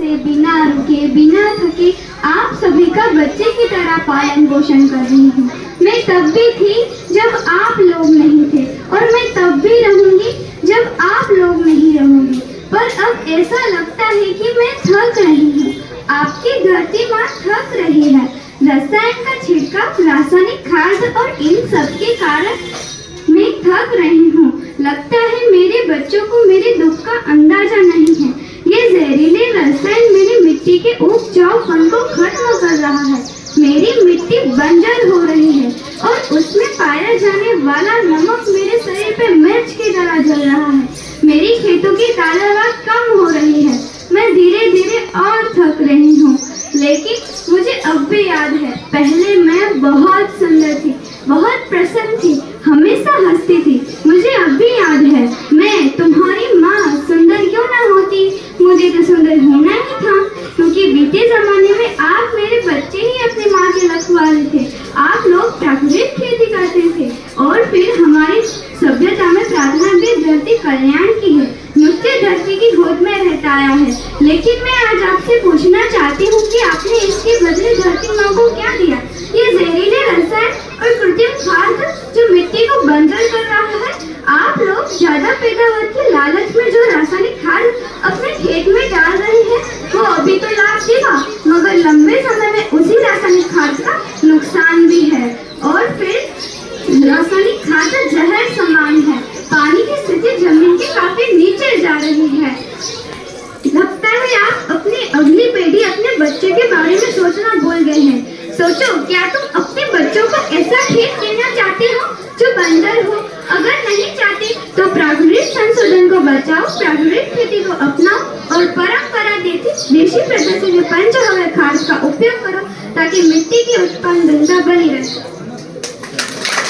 से बिना रुके बिना थके आप सभी का बच्चे की तरह पालन पोषण कर रही हूँ। मैं तब भी थी जब आप लोग नहीं थे और मैं तब भी रहूंगी जब आप लोग नहीं रहोगे। पर अब ऐसा लगता है कि मैं थक रही हूँ, आपकी धरती माँ थक रही है। रसायन का छिड़काव, रासायनिक खाद और इन सब के कारण मैं थक रही हूँ। लगता है मेरे बच्चों को मेरे दुख का अंदाजा नहीं है। ये जहरीले रसायन मेरी मिट्टी के उपजाऊपन को खत्म कर रहा है। मेरी मिट्टी बंजर हो रही है और उसमें पाया जाने वाला नमक मेरे शरीर पे मिर्च की तरह जल रहा है। मेरी खेतों की पैदावार कम हो रही है। मैं धीरे धीरे और थक रही हूँ। लेकिन मुझे अब भी याद है, पहले मैं बहुत सुंदर थी, बहुत प्रसन्न थी, हमेशा हंसती थी। मुझे अब भी याद है, मैं तुम्हारी माँ सुंदर क्यों ना होती, मुझे तो सुंदर होना ही था, क्योंकि बीते जमाने में आप मेरे बच्चे ही अपनी माँ के रखवाले थे। आप लोग प्राकृतिक खेती करते थे और फिर हमारी सभ्यता में प्रार्थना भी धरती कल्याण की है, नृत्य धरती की गोद में रहता आया है। लेकिन मैं आज आपसे पूछना चाहती हूँ कि आपने इसके बदले धरती माँ को क्या दिया? ये जहरीले रसायन और कृत्रिम खाद जो मिट्टी को बंजर कर रहा है। आप लोग ज्यादा पैदावार के लालच में जो रासायनिक खाद अपने खेत में डाल रहे हैं, वो अभी तो लाभ देगा, मगर लंबे समय में उसी रासायनिक खाद का नुकसान भी है। और फिर रासायनिक खाद जहर समान है। पानी की स्थिति जमीन के काफी नीचे जा रही है। लगता है आप अपनी अगली पीढ़ी, अपने बच्चे के बारे में सोचना भूल गए हैं। सोचो, क्या तुम अपने बच्चों को ऐसा खेत देना चाहते हो जो बंजर हो? अगर नहीं चाहते तो प्राकृतिक संशोधन को बचाओ, प्राकृतिक खेती को अपनाओ और परंपरा देशी पद्धति में पंचगव्य खाद का उपयोग करो ताकि मिट्टी की उत्पादकता बनी रहे।